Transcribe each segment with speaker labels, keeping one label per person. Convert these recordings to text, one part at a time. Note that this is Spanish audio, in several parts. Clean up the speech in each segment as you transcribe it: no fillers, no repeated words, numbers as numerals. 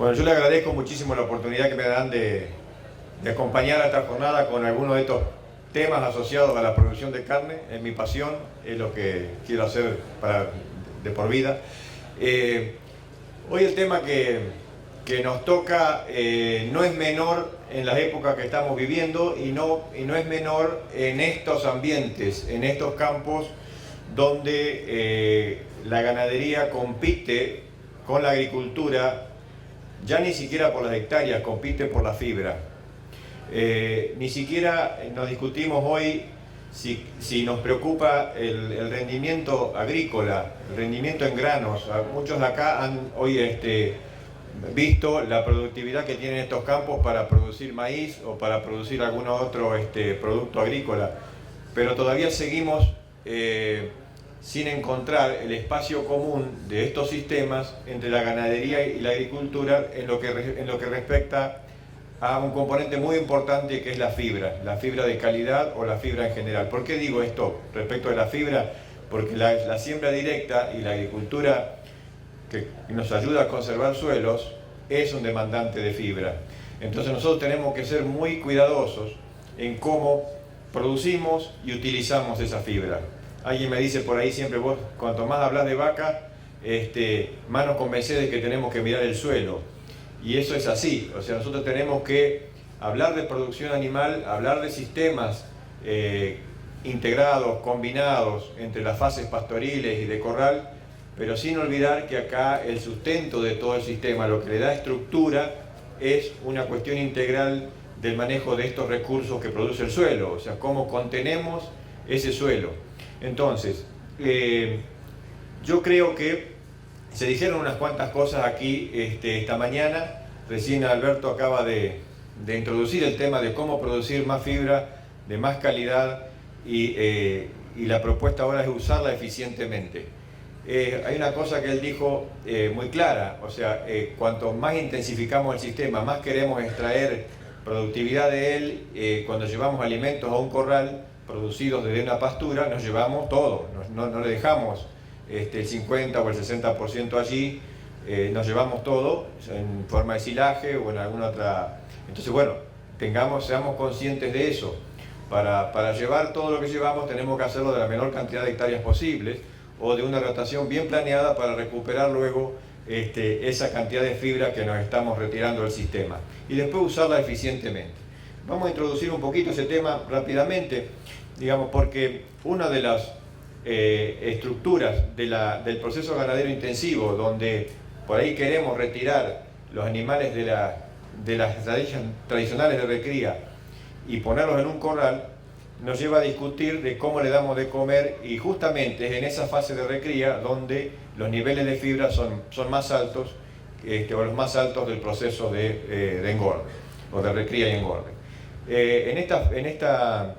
Speaker 1: Bueno, yo le agradezco muchísimo la oportunidad que me dan de acompañar a esta jornada con algunos de estos temas asociados a la producción de carne. Es mi pasión, es lo que quiero hacer de por vida. Hoy el tema que nos toca no es menor en las épocas que estamos viviendo y no es menor en estos ambientes, en estos campos donde la ganadería compite con la agricultura, ya ni siquiera por las hectáreas, compite por la fibra. Ni siquiera nos discutimos hoy si nos preocupa el rendimiento agrícola, el rendimiento en granos. Muchos de acá han hoy visto la productividad que tienen estos campos para producir maíz o para producir algún otro producto agrícola, pero todavía seguimos sin encontrar el espacio común de estos sistemas entre la ganadería y la agricultura en lo que respecta a un componente muy importante que es la fibra de calidad o la fibra en general. ¿Por qué digo esto respecto de la fibra? Porque la siembra directa y la agricultura que nos ayuda a conservar suelos es un demandante de fibra. Entonces nosotros tenemos que ser muy cuidadosos en cómo producimos y utilizamos esa fibra. Alguien me dice por ahí siempre, vos cuanto más hablas de vaca, más nos convencés de que tenemos que mirar el suelo. Y eso es así, o sea, nosotros tenemos que hablar de producción animal, hablar de sistemas integrados, combinados entre las fases pastoriles y de corral, pero sin olvidar que acá el sustento de todo el sistema, lo que le da estructura, es una cuestión integral del manejo de estos recursos que produce el suelo, o sea, cómo contenemos ese suelo. Entonces, yo creo que se dijeron unas cuantas cosas aquí esta mañana. Recién Alberto acaba de introducir el tema de cómo producir más fibra, de más calidad, y la propuesta ahora es usarla eficientemente. Hay una cosa que él dijo muy clara, o sea, cuanto más intensificamos el sistema, más queremos extraer productividad de él. Cuando llevamos alimentos a un corral producidos desde una pastura, nos llevamos todo, no le dejamos el 50 o el 60% allí, nos llevamos todo en forma de silaje o en alguna otra. Entonces, bueno, seamos conscientes de eso. Para llevar todo lo que llevamos tenemos que hacerlo de la menor cantidad de hectáreas posibles o de una rotación bien planeada para recuperar luego esa cantidad de fibra que nos estamos retirando del sistema y después usarla eficientemente. Vamos a introducir un poquito ese tema rápidamente, digamos, porque una de las estructuras del proceso ganadero intensivo, donde por ahí queremos retirar los animales de las estrategias tradicionales de recría y ponerlos en un corral, nos lleva a discutir de cómo le damos de comer, y justamente es en esa fase de recría donde los niveles de fibra son más altos, o los más altos del proceso de engorde, o de recría y engorde. En esta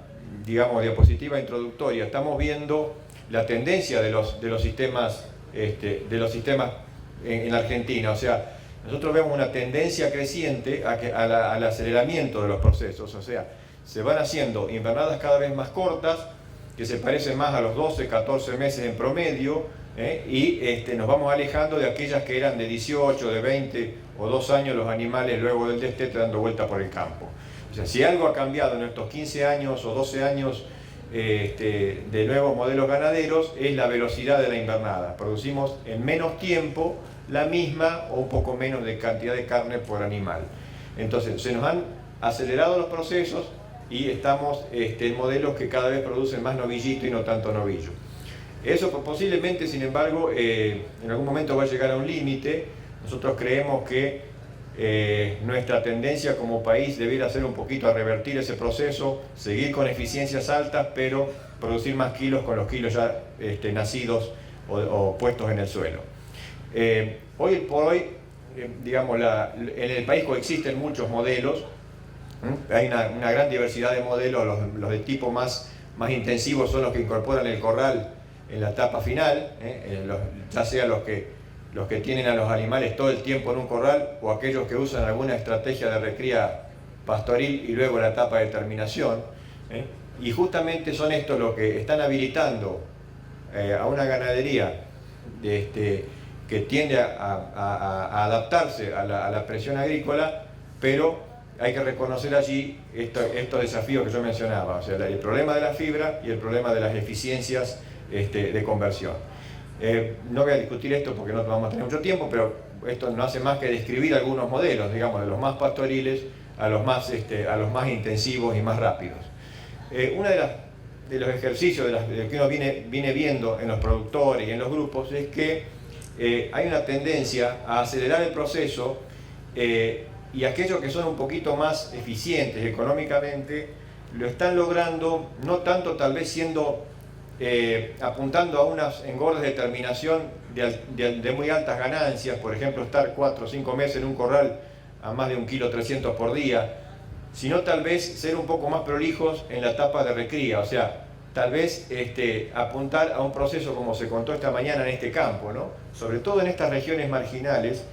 Speaker 1: digamos, diapositiva introductoria estamos viendo la tendencia de los sistemas en la Argentina. O sea, nosotros vemos una tendencia creciente al aceleramiento de los procesos. O sea, se van haciendo invernadas cada vez más cortas, que se parecen más a los 12, 14 meses en promedio, y nos vamos alejando de aquellas que eran de 18, de 20 o 2 años los animales luego del destete dando vuelta por el campo. O sea, si algo ha cambiado en estos 15 años o 12 años de nuevos modelos ganaderos, es la velocidad de la invernada. Producimos en menos tiempo la misma o un poco menos de cantidad de carne por animal. Entonces, se nos han acelerado los procesos y estamos en modelos que cada vez producen más novillito y no tanto novillo. Eso posiblemente, sin embargo, en algún momento va a llegar a un límite. Nosotros creemos que nuestra tendencia como país debiera ser un poquito a revertir ese proceso, seguir con eficiencias altas, pero producir más kilos con los kilos ya nacidos o puestos en el suelo. Hoy por hoy, digamos, en el país coexisten muchos modelos. Hay una gran diversidad de modelos. Los de tipo más intensivos son los que incorporan el corral en la etapa final, ya sea los que tienen a los animales todo el tiempo en un corral, o aquellos que usan alguna estrategia de recría pastoril y luego la etapa de terminación. Y justamente son estos los que están habilitando a una ganadería que tiende a adaptarse a la presión agrícola, pero hay que reconocer allí estos desafíos que yo mencionaba, o sea, el problema de la fibra y el problema de las eficiencias de conversión. No voy a discutir esto porque no vamos a tener mucho tiempo, pero esto no hace más que describir algunos modelos, digamos, de los más pastoriles a los más intensivos y más rápidos. Uno de los ejercicios de que uno viene viendo en los productores y en los grupos es que hay una tendencia a acelerar el proceso, y aquellos que son un poquito más eficientes económicamente lo están logrando, no tanto tal vez apuntando a unas engordes de terminación de muy altas ganancias, por ejemplo estar 4 o 5 meses en un corral a más de 1,3 kg por día, sino tal vez ser un poco más prolijos en la etapa de recría, o sea, tal vez apuntar a un proceso como se contó esta mañana en este campo, ¿no? Sobre todo en estas regiones marginales,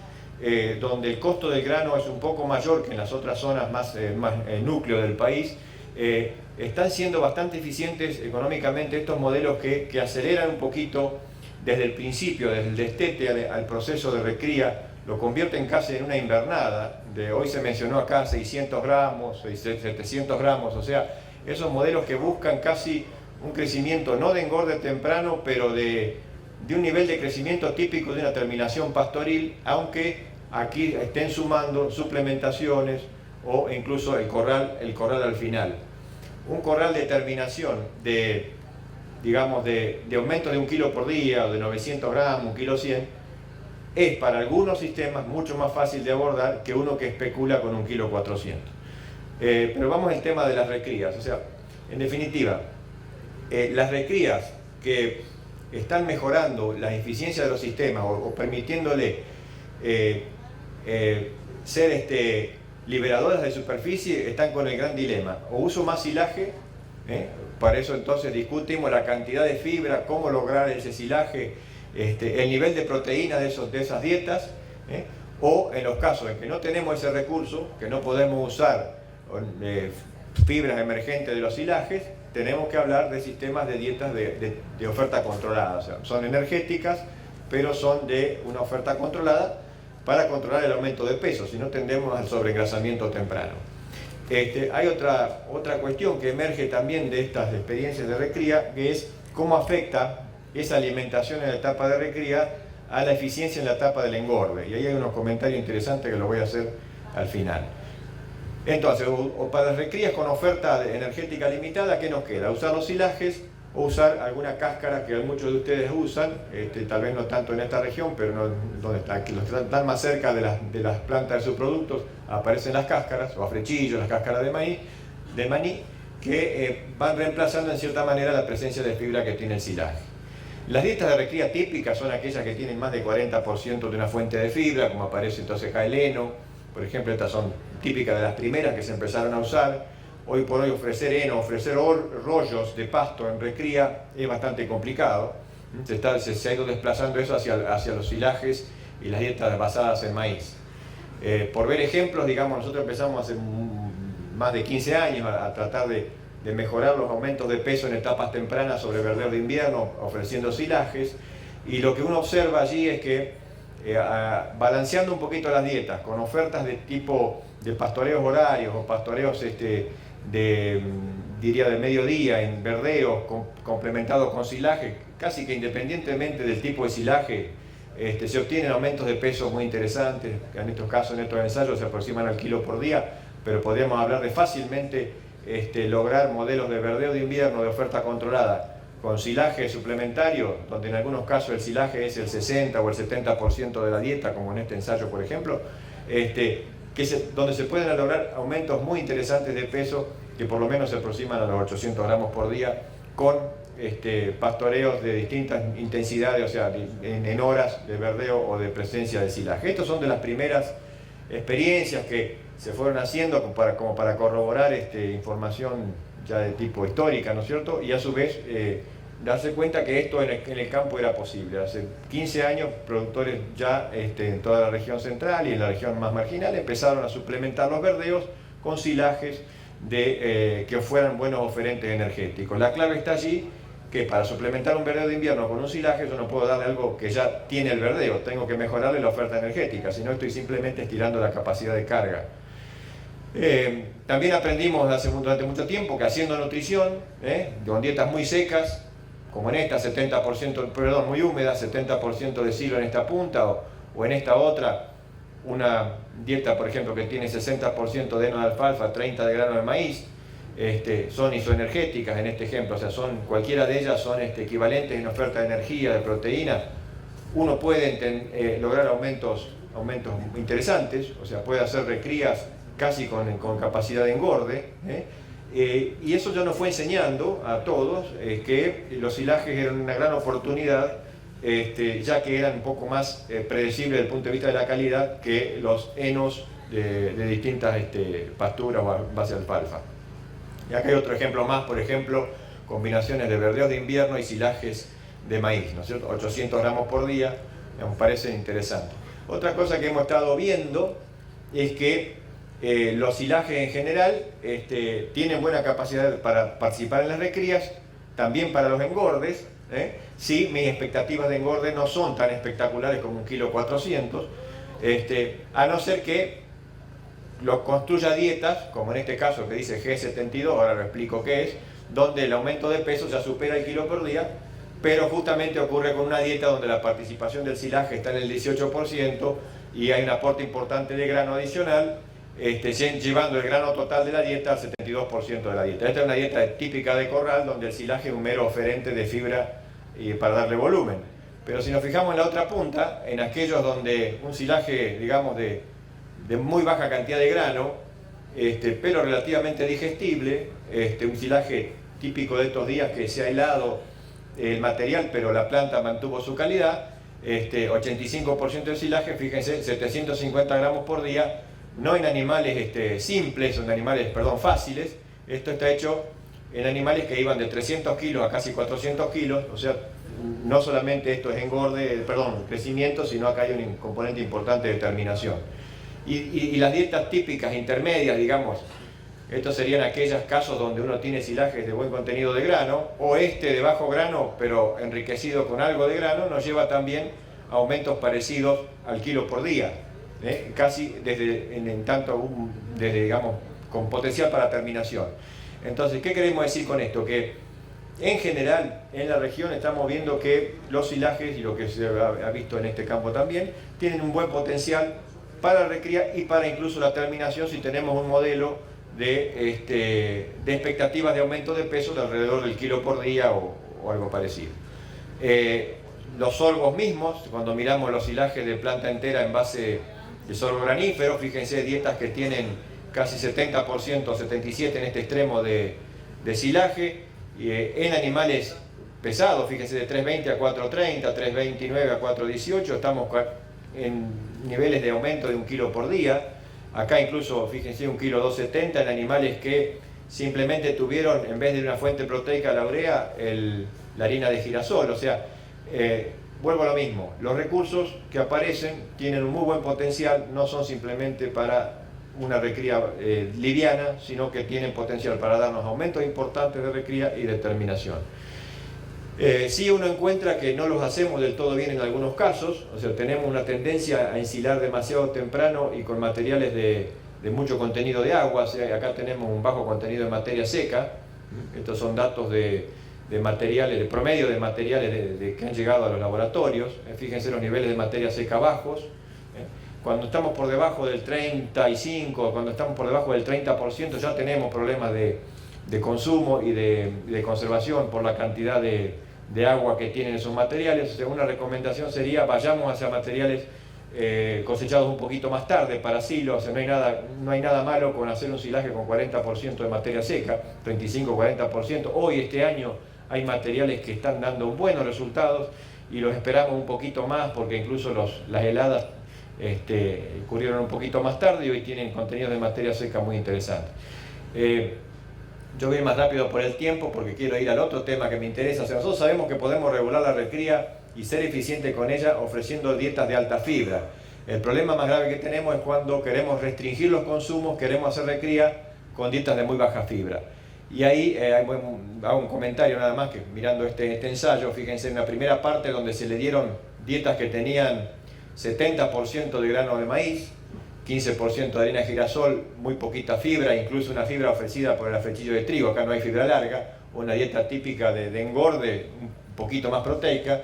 Speaker 1: donde el costo del grano es un poco mayor que en las otras zonas más núcleo del país. Están siendo bastante eficientes económicamente estos modelos que aceleran un poquito desde el principio, desde el destete al proceso de recría, lo convierten casi en una invernada. Hoy se mencionó acá 600 gramos, 700 gramos, o sea, esos modelos que buscan casi un crecimiento no de engorde temprano, pero de un nivel de crecimiento típico de una terminación pastoril, aunque aquí estén sumando suplementaciones o incluso el corral al final. Un corral de terminación digamos, de aumento de 1 kilo por día o de 900 gramos, 1,1 kg, es para algunos sistemas mucho más fácil de abordar que uno que especula con 1,4 kg. Pero vamos al tema de las recrías. O sea, en definitiva, las recrías que están mejorando la eficiencia de los sistemas o permitiéndole ser liberadoras de superficie, están con el gran dilema: o uso más silaje, para eso entonces discutimos la cantidad de fibra, cómo lograr ese silaje, el nivel de proteína de esas dietas, o en los casos en que no tenemos ese recurso, que no podemos usar fibras emergentes de los silajes, tenemos que hablar de sistemas de dietas de oferta controlada. O sea, son energéticas, pero son de una oferta controlada para controlar el aumento de peso, si no tendemos al sobreengrasamiento temprano. Hay otra cuestión que emerge también de estas experiencias de recría, que es cómo afecta esa alimentación en la etapa de recría a la eficiencia en la etapa del engorde. Y ahí hay unos comentarios interesantes que los voy a hacer al final. Entonces, para las recrías con oferta energética limitada, ¿qué nos queda? Usar los silajes o usar alguna cáscara que muchos de ustedes usan, tal vez no tanto en esta región, pero donde están más cerca de las plantas de subproductos, aparecen las cáscaras, o afrechillos, las cáscaras de maní, que van reemplazando en cierta manera la presencia de fibra que tiene el silaje. Las dietas de recría típicas son aquellas que tienen más del 40% de una fuente de fibra, como aparece entonces acá el heno. Por ejemplo, estas son típicas de las primeras que se empezaron a usar. Hoy por hoy ofrecer heno, ofrecer rollos de pasto en recría es bastante complicado. Se ha ido desplazando eso hacia los silajes y las dietas basadas en maíz. Por ver ejemplos, digamos, nosotros empezamos hace más de 15 años a tratar de mejorar los aumentos de peso en etapas tempranas sobre verdeo de invierno, ofreciendo silajes, y lo que uno observa allí es que balanceando un poquito las dietas con ofertas de tipo de pastoreos horarios o pastoreos diría de mediodía en verdeos complementados con silaje, casi que independientemente del tipo de silaje, se obtienen aumentos de peso muy interesantes, que en estos casos, en estos ensayos, se aproximan al kilo por día, pero podríamos hablar de fácilmente lograr modelos de verdeo de invierno de oferta controlada con silaje suplementario, donde en algunos casos el silaje es el 60 o el 70% de la dieta, como en este ensayo por ejemplo, donde se pueden lograr aumentos muy interesantes de peso que por lo menos se aproximan a los 800 gramos por día con pastoreos de distintas intensidades, o sea, en horas de verdeo o de presencia de silaje. Estos son de las primeras experiencias que se fueron haciendo como para corroborar información ya de tipo histórica, ¿no es cierto? Y a su vez darse cuenta que esto en el campo era posible. Hace 15 años productores ya en toda la región central y en la región más marginal empezaron a suplementar los verdeos con silajes que fueran buenos oferentes energéticos. La clave está allí que para suplementar un verdeo de invierno con un silaje yo no puedo darle algo que ya tiene el verdeo, tengo que mejorarle la oferta energética, si no estoy simplemente estirando la capacidad de carga. También aprendimos durante mucho tiempo que haciendo nutrición, con dietas muy secas, como en esta, 70%, perdón, muy húmeda, 70% de silo en esta punta o en esta otra, una dieta, por ejemplo, que tiene 60% de heno de alfalfa, 30% de grano de maíz, son isoenergéticas en este ejemplo, o sea, cualquiera de ellas son equivalentes en oferta de energía, de proteína. Uno puede lograr aumentos interesantes, o sea, puede hacer recrías casi con capacidad de engorde, y eso ya nos fue enseñando a todos que los silajes eran una gran oportunidad, ya que eran un poco más predecibles desde el punto de vista de la calidad que los henos de distintas pasturas o base de alfalfa. Y acá hay otro ejemplo más, por ejemplo, combinaciones de verdeos de invierno y silajes de maíz, ¿no es cierto? 800 gramos por día, me parece interesante. Otra cosa que hemos estado viendo es que los silajes en general tienen buena capacidad para participar en las recrías, también para los engordes. Sí, mis expectativas de engorde no son tan espectaculares como 1,4 kg, a no ser que lo construya dietas, como en este caso que dice G72, ahora lo explico qué es, donde el aumento de peso ya supera el kilo por día, pero justamente ocurre con una dieta donde la participación del silaje está en el 18% y hay un aporte importante de grano adicional, llevando el grano total de la dieta al 72% de la dieta. Esta es una dieta típica de corral donde el silaje es un mero oferente de fibra para darle volumen. Pero si nos fijamos en la otra punta, en aquellos donde un silaje, digamos, de muy baja cantidad de grano, pero relativamente digestible, un silaje típico de estos días que se ha helado el material, pero la planta mantuvo su calidad, 85% del silaje, fíjense, 750 gramos por día, no en animales simples, en animales, perdón, fáciles. Esto está hecho en animales que iban de 300 kilos a casi 400 kilos, o sea, no solamente esto es crecimiento, sino acá hay un componente importante de terminación. Y las dietas típicas intermedias, digamos, estos serían aquellos casos donde uno tiene silajes de buen contenido de grano, o de bajo grano, pero enriquecido con algo de grano, nos lleva también a aumentos parecidos al kilo por día. Casi desde, digamos, con potencial para terminación. Entonces, ¿qué queremos decir con esto? Que en general en la región estamos viendo que los silajes, y lo que se ha visto en este campo también, tienen un buen potencial para la recría y para incluso la terminación si tenemos un modelo de expectativas de aumento de peso de alrededor del kilo por día o algo parecido. Los sorgos mismos, cuando miramos los silajes de planta entera en base de sorgo granífero, fíjense, dietas que tienen casi 70%, 77% en este extremo de silaje, en animales pesados, fíjense, de 320 a 430, 329 a 418, estamos en niveles de aumento de 1 kilo por día. Acá incluso, fíjense, 1 kilo 270 en animales que simplemente tuvieron, en vez de una fuente proteica la urea, la harina de girasol. O sea, vuelvo a lo mismo, los recursos que aparecen tienen un muy buen potencial, no son simplemente para una recría liviana, sino que tienen potencial para darnos aumentos importantes de recría y de terminación. Sí, uno encuentra que no los hacemos del todo bien en algunos casos, o sea, tenemos una tendencia a ensilar demasiado temprano y con materiales de mucho contenido de agua. O sea, acá tenemos un bajo contenido de materia seca. Estos son datos de materiales, de promedio de materiales que han llegado a los laboratorios. Fíjense los niveles de materia seca bajos. Cuando estamos por debajo del 35%, cuando estamos por debajo del 30%, ya tenemos problemas de consumo y de conservación por la cantidad de agua que tienen esos materiales. O sea, una recomendación sería vayamos hacia materiales cosechados un poquito más tarde para silo. O sea, no hay nada malo con hacer un silaje con 40% de materia seca, 35-40%. Hoy, este año, hay materiales que están dando buenos resultados y los esperamos un poquito más porque incluso las heladas ocurrieron un poquito más tarde y hoy tienen contenidos de materia seca muy interesantes. Yo voy más rápido por el tiempo porque quiero ir al otro tema que me interesa. O sea, nosotros sabemos que podemos regular la recría y ser eficiente con ella ofreciendo dietas de alta fibra. El problema más grave que tenemos es cuando queremos restringir los consumos, queremos hacer recría con dietas de muy baja fibra. Y ahí hago un comentario nada más, que mirando este ensayo, fíjense en la primera parte donde se le dieron dietas que tenían 70% de grano de maíz, 15% de harina de girasol, muy poquita fibra, incluso una fibra ofrecida por el afrechillo de trigo, acá no hay fibra larga, una dieta típica de engorde, un poquito más proteica,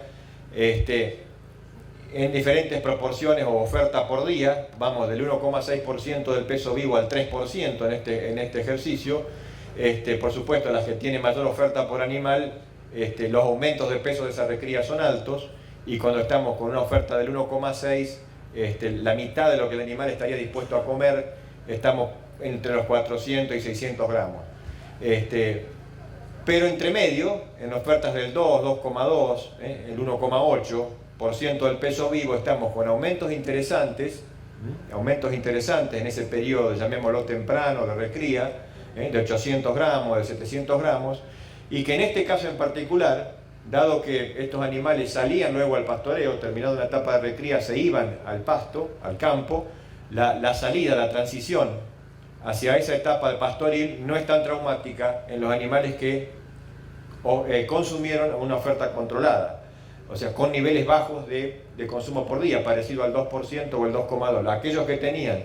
Speaker 1: en diferentes proporciones o oferta por día, vamos del 1,6% del peso vivo al 3% en este ejercicio. Por supuesto, las que tienen mayor oferta por animal, los aumentos de peso de esa recría son altos, y cuando estamos con una oferta del 1,6, la mitad de lo que el animal estaría dispuesto a comer, estamos entre los 400 y 600 gramos. Pero entre medio, en ofertas del 2, 2,2, el 1,8% del peso vivo, estamos con aumentos interesantes en ese periodo, llamémoslo temprano, de recría, de 800 gramos, de 700 gramos, y que en este caso en particular, dado que estos animales salían luego al pastoreo, terminado la etapa de recría, se iban al pasto, al campo, la salida, la transición hacia esa etapa de pastoril no es tan traumática en los animales que consumieron una oferta controlada, o sea, con niveles bajos de consumo por día, parecido al 2% o el 2,2%. Aquellos que tenían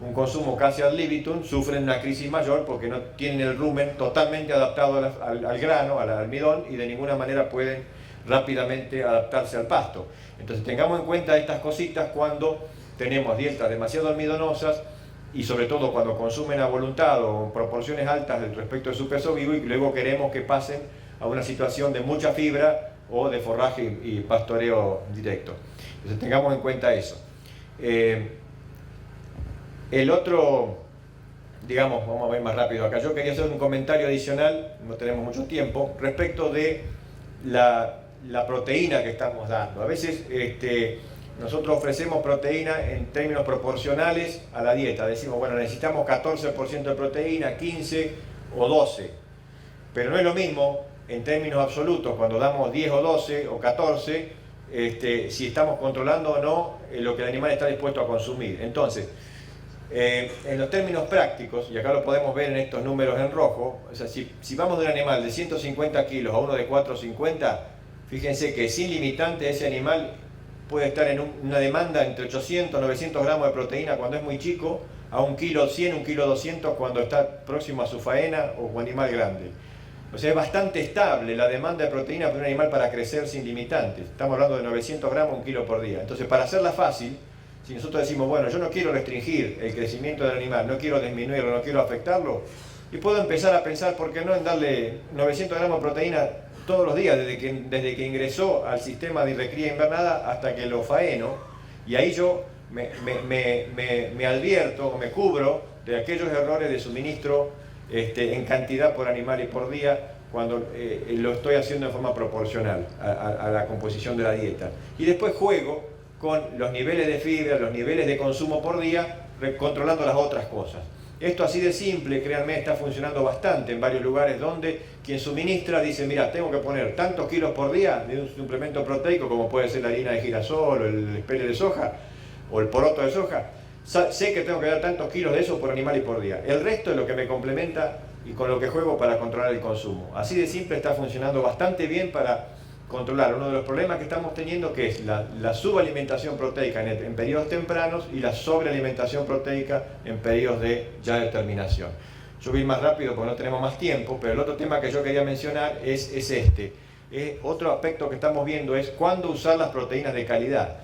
Speaker 1: un consumo casi ad libitum sufren una crisis mayor porque no tienen el rumen totalmente adaptado al grano, al almidón, y de ninguna manera pueden rápidamente adaptarse al pasto. Entonces tengamos en cuenta estas cositas cuando tenemos dietas demasiado almidonosas, y sobre todo cuando consumen a voluntad o en proporciones altas respecto de su peso vivo, y luego queremos que pasen a una situación de mucha fibra o de forraje y pastoreo directo. Entonces tengamos en cuenta eso. El otro, digamos, vamos a ver más rápido acá. Yo quería hacer un comentario adicional, no tenemos mucho tiempo, respecto de la proteína que estamos dando. A veces nosotros ofrecemos proteína en términos proporcionales a la dieta. Decimos, bueno, necesitamos 14% de proteína, 15 o 12. Pero no es lo mismo en términos absolutos cuando damos 10 o 12 o 14, si estamos controlando o no lo que el animal está dispuesto a consumir. Entonces, en los términos prácticos, y acá lo podemos ver en estos números en rojo, o sea, si vamos de un animal de 150 kilos a uno de 450, fíjense que sin limitante ese animal puede estar en una demanda entre 800 y 900 gramos de proteína cuando es muy chico, a 1 kilo 100, 1 kilo 200 cuando está próximo a su faena o animal grande. O sea, es bastante estable la demanda de proteína de un animal para crecer sin limitantes. Estamos hablando de 900 gramos 1 kilo por día. Entonces, para hacerla fácil, si nosotros decimos, bueno, yo no quiero restringir el crecimiento del animal, no quiero disminuirlo, no quiero afectarlo, y puedo empezar a pensar, ¿por qué no en darle 900 gramos de proteína todos los días, desde que ingresó al sistema de recría invernada hasta que lo faeno? Y ahí yo me advierto o me cubro de aquellos errores de suministro en cantidad por animal y por día, cuando lo estoy haciendo en forma proporcional a la composición de la dieta. Y después juego con los niveles de fibra, los niveles de consumo por día, controlando las otras cosas. Esto así de simple, créanme, está funcionando bastante en varios lugares donde quien suministra dice, mira, tengo que poner tantos kilos por día de un suplemento proteico, como puede ser la harina de girasol o el espele de soja o el poroto de soja. Sé que tengo que dar tantos kilos de eso por animal y por día. El resto es lo que me complementa y con lo que juego para controlar el consumo. Así de simple está funcionando bastante bien para controlar uno de los problemas que estamos teniendo, que es la subalimentación proteica en periodos tempranos y la sobrealimentación proteica en periodos de ya determinación. Yo voy más rápido porque no tenemos más tiempo, pero el otro tema que yo quería mencionar es este. Otro aspecto que estamos viendo es cuándo usar las proteínas de calidad.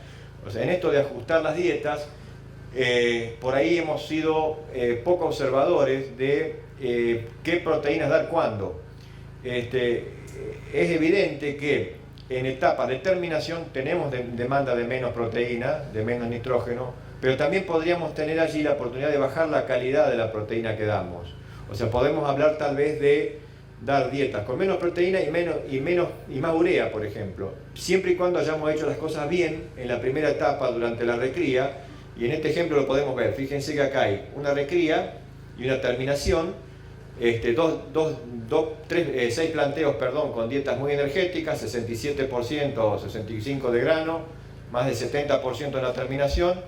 Speaker 1: O sea, en esto de ajustar las dietas, por ahí hemos sido poco observadores de qué proteínas dar cuándo. Es evidente que en etapa de terminación tenemos demanda de menos proteína, de menos nitrógeno, pero también podríamos tener allí la oportunidad de bajar la calidad de la proteína que damos. O sea, podemos hablar tal vez de dar dietas con menos proteína y más urea, por ejemplo, siempre y cuando hayamos hecho las cosas bien en la primera etapa durante la recría. Y en este ejemplo lo podemos ver. Fíjense que acá hay una recría y una terminación, 6 planteos, con dietas muy energéticas, 67% o 65% de grano, más del 70% en la terminación,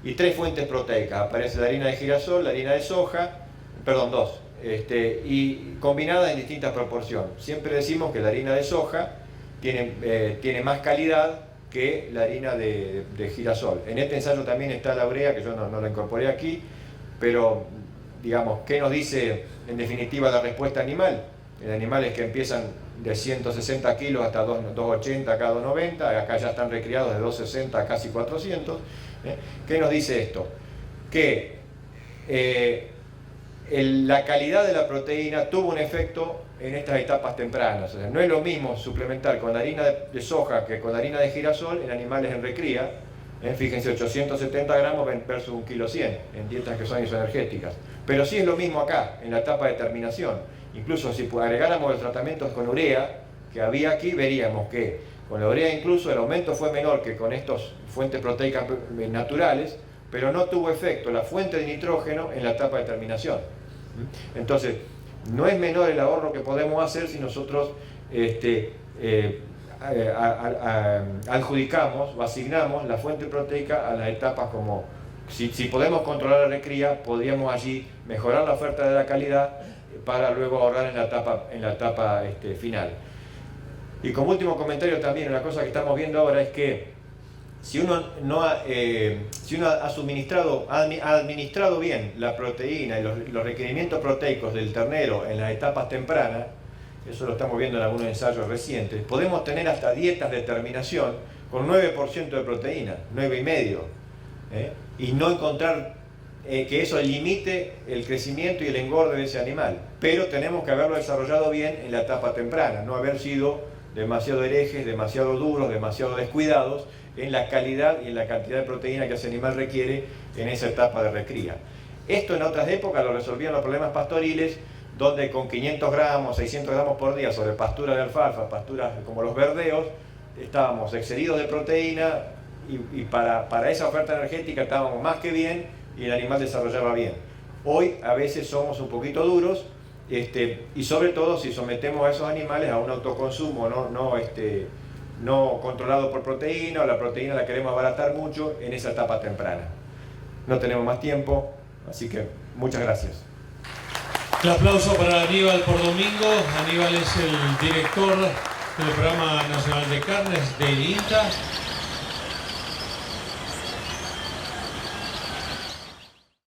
Speaker 1: y 3 fuentes proteicas. Aparece la harina de girasol, la harina de soja, 2, y combinada en distintas proporciones. Siempre decimos que la harina de soja tiene más calidad que la harina de girasol. En este ensayo también está la urea, que yo no la incorporé aquí, pero digamos, ¿qué nos dice en definitiva la respuesta animal? En animales que empiezan de 160 kilos hasta 280, acá 290, acá ya están recriados de 260 a casi 400. ¿Qué nos dice esto? Que la calidad de la proteína tuvo un efecto en estas etapas tempranas. O sea, no es lo mismo suplementar con harina de soja que con harina de girasol en animales en recría. Fíjense, 870 gramos versus 1,100 kg en dietas que son isoenergéticas. Pero sí es lo mismo acá, en la etapa de terminación. Incluso si agregáramos los tratamientos con urea que había aquí, veríamos que con la urea incluso el aumento fue menor que con estas fuentes proteicas naturales, pero no tuvo efecto la fuente de nitrógeno en la etapa de terminación. Entonces, no es menor el ahorro que podemos hacer si nosotros adjudicamos o asignamos la fuente proteica a las etapas como... Si podemos controlar la recría, podríamos allí mejorar la oferta de la calidad para luego ahorrar en la etapa final. Y como último comentario también, una cosa que estamos viendo ahora es que si uno ha administrado bien la proteína y los requerimientos proteicos del ternero en las etapas tempranas, eso lo estamos viendo en algunos ensayos recientes, podemos tener hasta dietas de terminación con 9% de proteína, 9,5%, y no encontrar que eso limite el crecimiento y el engorde de ese animal. Pero tenemos que haberlo desarrollado bien en la etapa temprana, no haber sido demasiado herejes, demasiado duros, demasiado descuidados en la calidad y en la cantidad de proteína que ese animal requiere en esa etapa de recría. Esto en otras épocas lo resolvían los problemas pastoriles, donde con 500 gramos, 600 gramos por día sobre pastura de alfalfa, pasturas como los verdeos, estábamos excedidos de proteína y para esa oferta energética estábamos más que bien y el animal desarrollaba bien. Hoy a veces somos un poquito duros y sobre todo si sometemos a esos animales a un autoconsumo no controlado por proteína, o la proteína la queremos abaratar mucho en esa etapa temprana. No tenemos más tiempo, así que muchas gracias.
Speaker 2: Un aplauso para Aníbal Pordomingo. Aníbal es el director del Programa Nacional de Carnes del INTA.